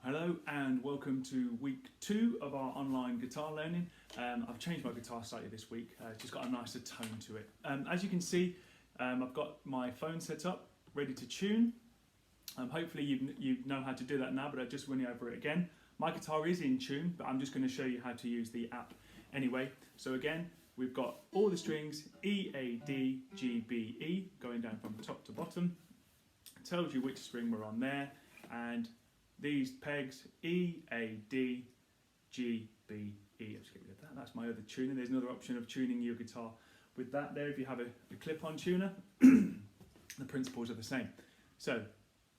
Hello and welcome to week 2 of our online guitar learning. I've changed my guitar slightly this week, it's just got a nicer tone to it. As you can see, I've got my phone set up, ready to tune. Hopefully you know how to do that now, but I'll just run you over it again. My guitar is in tune, but I'm just going to show you how to use the app anyway. So again, we've got all the strings E, A, D, G, B, E, going down from top to bottom. It tells you which string we're on there, and these pegs, E, A, D, G, B, E. I'll just get rid of that. That's my other tuner. There's another option of tuning your guitar with that there if you have a clip-on tuner. The principles are the same. So,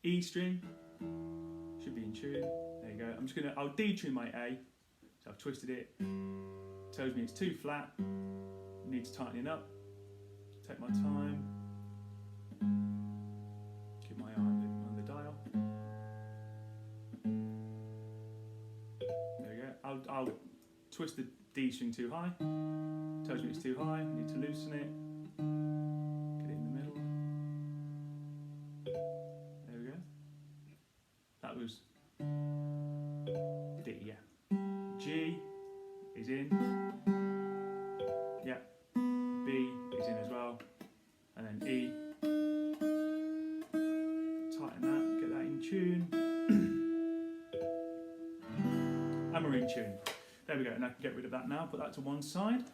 E string should be in tune. There you go. I'll detune my A. So I've twisted it. Tells me it's too flat. Needs tightening up. Take my time. Keep my eye on the dial. I'll twist the D string too high, tells me it's too high, I need to loosen it, get it in the middle, there we go, that was D, yeah. G is in, yeah, B is in as well, and then E, tighten that, get that in tune. And we're in tune. There we go, and I can get rid of that now, put that to one side.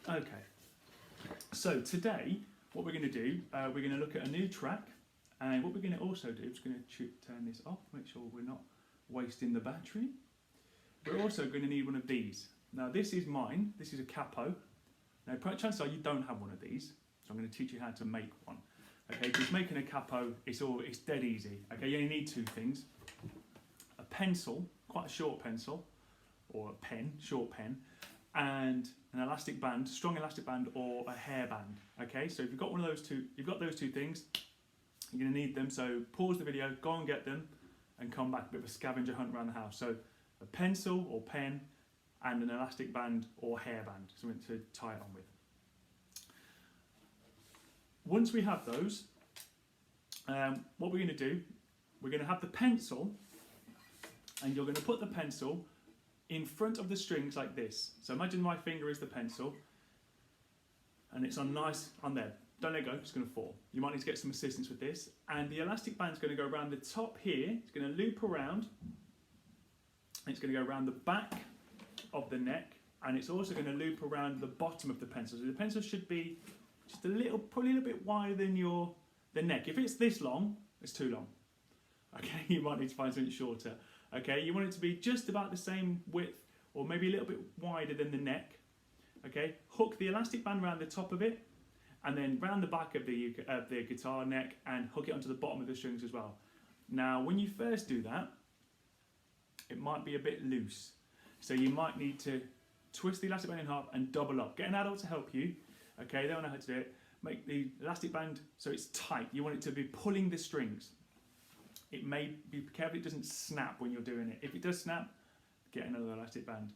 Okay, so today, what we're going to do, we're going to look at a new track, and what we're going to also do, just going to turn this off, make sure we're not wasting the battery. We're also going to need one of these. Now this is mine, this is a Capo. Now chances are you don't have one of these, so I'm going to teach you how to make one. Okay, because making a Capo, it's dead easy. Okay, you only need 2 things. A pencil, quite a short pencil, or a pen, short pen, and an elastic band, strong elastic band or a hair band. Okay, so if you've got one of those two, you've got those 2 things, you're going to need them. So pause the video, go and get them, and come back, a bit of a scavenger hunt around the house. So a pencil or pen and an elastic band or hair band, something to tie it on with. Once we have those, what we're going to do, we're going to have the pencil, and you're going to put the pencil in front of the strings like this. So imagine my finger is the pencil, and it's on there. Don't let go, it's going to fall. You might need to get some assistance with this. And the elastic band's going to go around the top here, it's going to loop around, and it's going to go around the back of the neck, and it's also going to loop around the bottom of the pencil. So the pencil should be just probably a little bit wider than the neck. If it's this long, it's too long. Okay, you might need to find something shorter. Okay, you want it to be just about the same width, or maybe a little bit wider than the neck. Okay, hook the elastic band around the top of it, and then round the back of the guitar neck, and hook it onto the bottom of the strings as well. Now, when you first do that, it might be a bit loose, so you might need to twist the elastic band in half and double up. Get an adult to help you. Okay, they don't know how to do it. Make the elastic band so it's tight. You want it to be pulling the strings. It may be careful it doesn't snap when you're doing it. If it does snap, get another elastic band.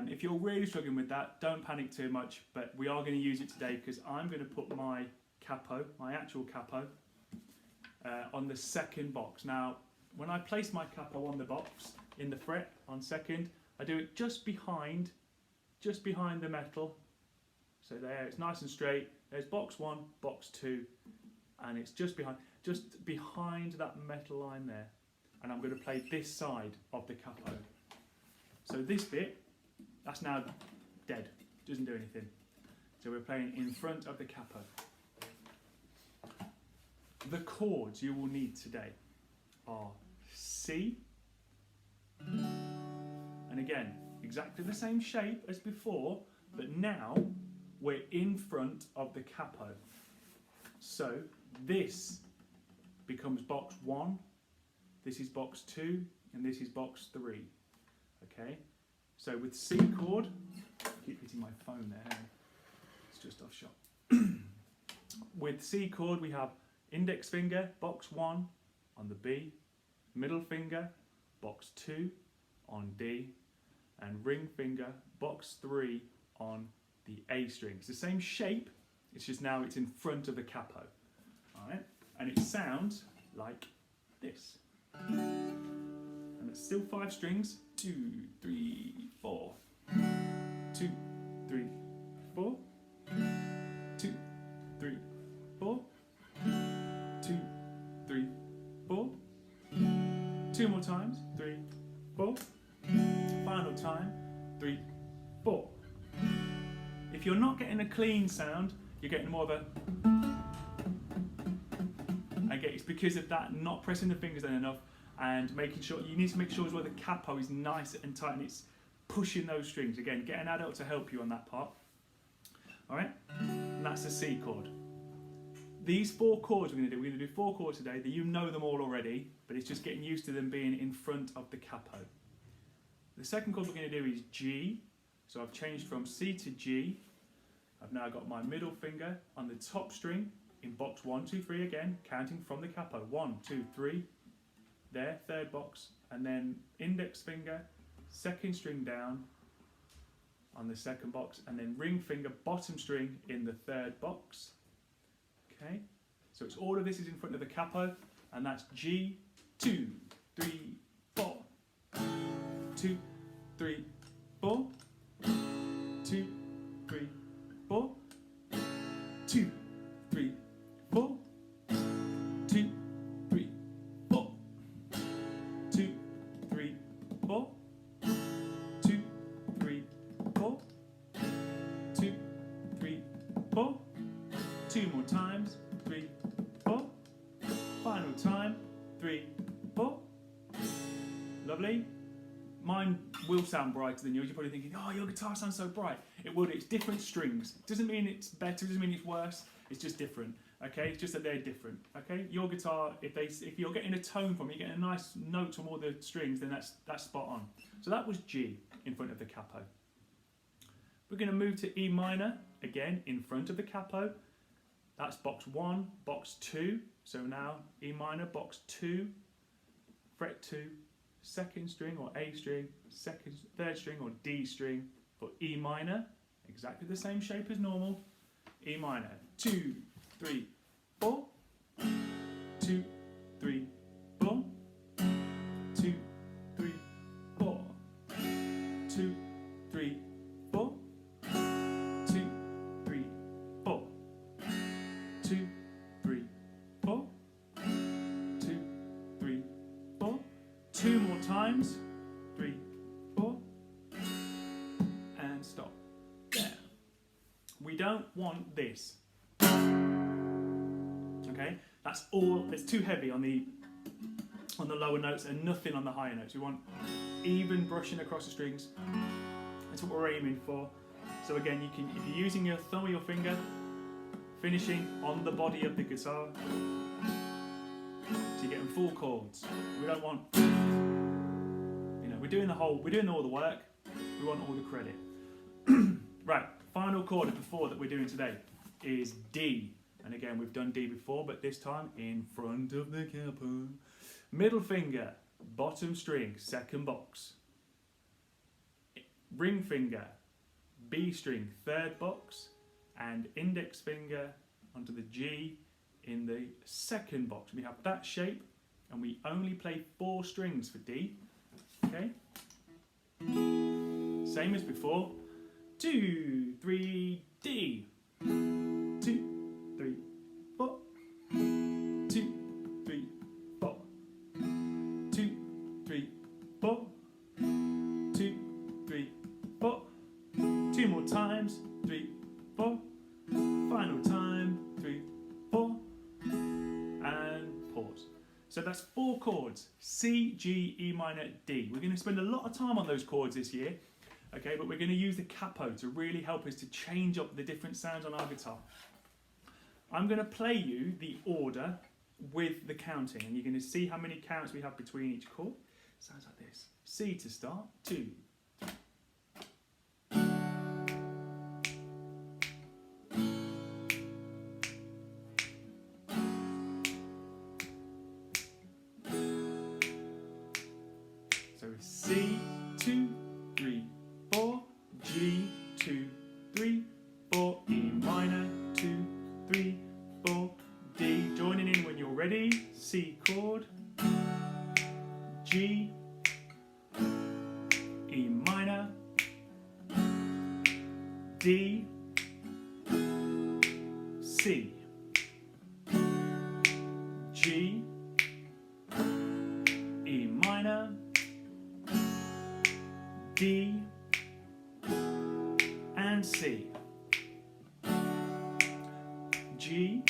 If you're really struggling with that, don't panic too much, but we are going to use it today because I'm going to put my Capo, my actual Capo, on the second box. Now, when I place my Capo on the box, in the fret, on second, I do it just behind the metal. So there, it's nice and straight. There's box 1, box 2, and it's just behind that metal line there, and I'm going to play this side of the Capo. So this bit, that's now dead, doesn't do anything. So we're playing in front of the Capo. The chords you will need today are C, and again, exactly the same shape as before, but now we're in front of the Capo. So this becomes box 1, this is box 2, and this is box 3. Okay, so with C chord, I keep hitting my phone there, it's just off shot. With C chord, we have index finger, box 1 on the B, middle finger, box 2 on D, and ring finger, box 3 on the A string. It's the same shape, it's just now it's in front of the Capo. All right, and it sounds like this. And still 5 strings. 2, 3, 4. 2, 3, 4. 2, 3, 4. 2, 3, 4. 2 more times. 3, 4. Final time. 3, 4. If you're not getting a clean sound, you're getting more of a. Okay, it's because of that not pressing the fingers in enough and making sure you need to make sure as well the capo is nice and tight and it's pushing those strings. Again, get an adult to help you on that part. All right, and that's the C chord. These 4 chords we're going to do 4 chords today. That you know them all already, but it's just getting used to them being in front of the capo. The second chord we're going to do is G. So I've changed from C to G. I've now got my middle finger on the top string in box 1, 2, 3 again, counting from the capo. 1, 2, 3, there, third box, and then index finger, second string down on the second box, and then ring finger, bottom string in the third box. Okay, so it's all of this is in front of the capo, and that's G, 2, 3, 4, 2, 3, 4, 2, 3, 4, 2, 3, 4, 2, 3, 4, 2, 3, 4, 2, 3, 4, 2, 3, 4, 2 more times, 3, 4, final time, 3, 4. Lovely. Mine will sound brighter than yours. You're probably thinking, oh, your guitar sounds so bright. It will do. It's different strings. It doesn't mean it's better, it doesn't mean it's worse. It's just different. Okay, it's just that they're different. Okay, your guitar, if you're getting a tone from it, you're getting a nice note from all the strings, then that's spot on. So that was G in front of the capo. We're going to move to E minor again in front of the capo. That's box 1, box 2. So now E minor, box 2, fret 2. Second string or A string, third string or D string for E minor, exactly the same shape as normal. E minor, 2, 3, 4, 2, 3, 4, 2, 3, 4, 2, 3, 4, 2, 3, 4, 2, 3, 4, 2, 3, 4. 2 more times, 3, 4, and stop. There. We don't want this. Okay, that's all. It's too heavy on the lower notes and nothing on the higher notes. We want even brushing across the strings. That's what we're aiming for. So again, you can, if you're using your thumb or your finger, finishing on the body of the guitar. So you're getting full chords. We don't want, we're doing all the work. We want all the credit. Right, final chord of the 4 that we're doing today is D. And again, we've done D before, but this time in front of the capo. Middle finger, bottom string, second box. Ring finger, B string, third box. And index finger onto the G in the second box. We have that shape, and we only play 4 strings for D. Okay? Same as before. 2, 3, D. 2, 3, 4. 2, 3, 4. 2, 3, 4. 2, 3, 4. 2 more times. 3, 4. Final time. 3, 4. And pause. So that's 4 chords, C, G, E minor, D. We're going to spend a lot of time on those chords this year, okay, but we're going to use the capo to really help us to change up the different sounds on our guitar. I'm going to play you the order with the counting, and you're going to see how many counts we have between each chord. Sounds like this. C to start, 2, 3. C, 2, 3, 4, G, 2, 3, 4, E minor, 2, 3, 4, D. Joining in when you're ready. C chord, G, D, C, G, E minor, D, and C. G,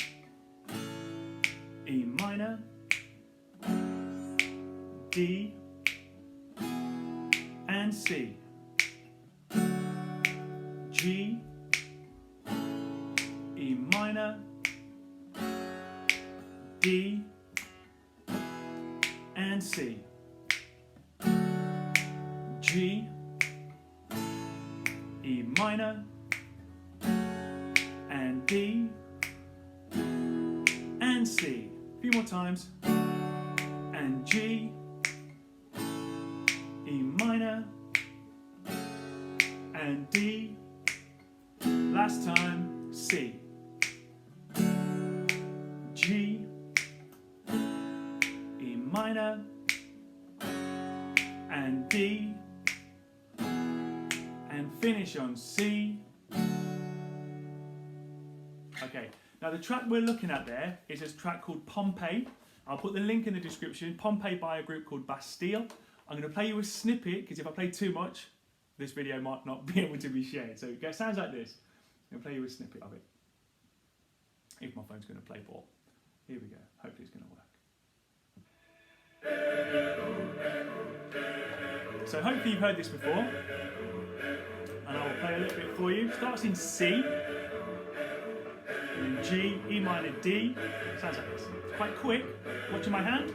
E minor, D, and C. G, E minor, D, and C. G, E minor, and D, and C. A few more times. And G, E minor, and D. Last time, C. G, E minor, and D, and finish on C. Okay, now the track we're looking at there is a track called Pompeii. I'll put the link in the description. Pompeii by a group called Bastille. I'm going to play you a snippet because if I play too much, this video might not be able to be shared. So it sounds like this. I'm going to play you a snippet of it. If my phone's going to play ball. Here we go. Hopefully it's going to work. So hopefully you've heard this before. And I will play a little bit for you. Starts in C. And G, E minor, D. Sounds like this. It's quite quick. Watching my hand.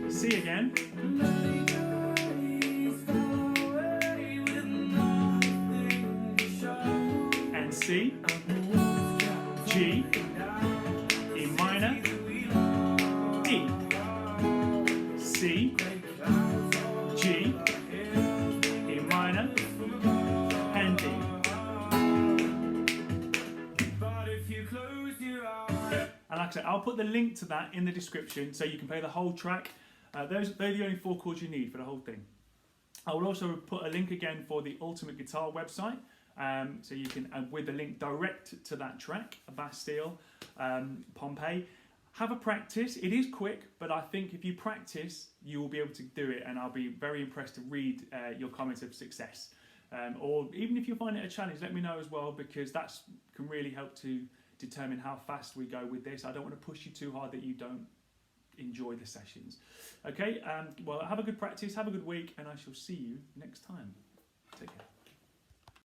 C again. And C. G. E minor. D. C. G. E minor. And D. And like I said, I'll put the link to that in the description so you can play the whole track. They're the only 4 chords you need for the whole thing. I will also put a link again for the Ultimate Guitar website, so you can, with the link direct to that track, Bastille, Pompeii. Have a practice. It is quick, but I think if you practice, you will be able to do it, and I'll be very impressed to read your comments of success. Or even if you find it a challenge, let me know as well, because that can really help to determine how fast we go with this. I don't want to push you too hard that you don't enjoy the sessions. Okay, well, have a good practice, have a good week, and I shall see you next time. Take care.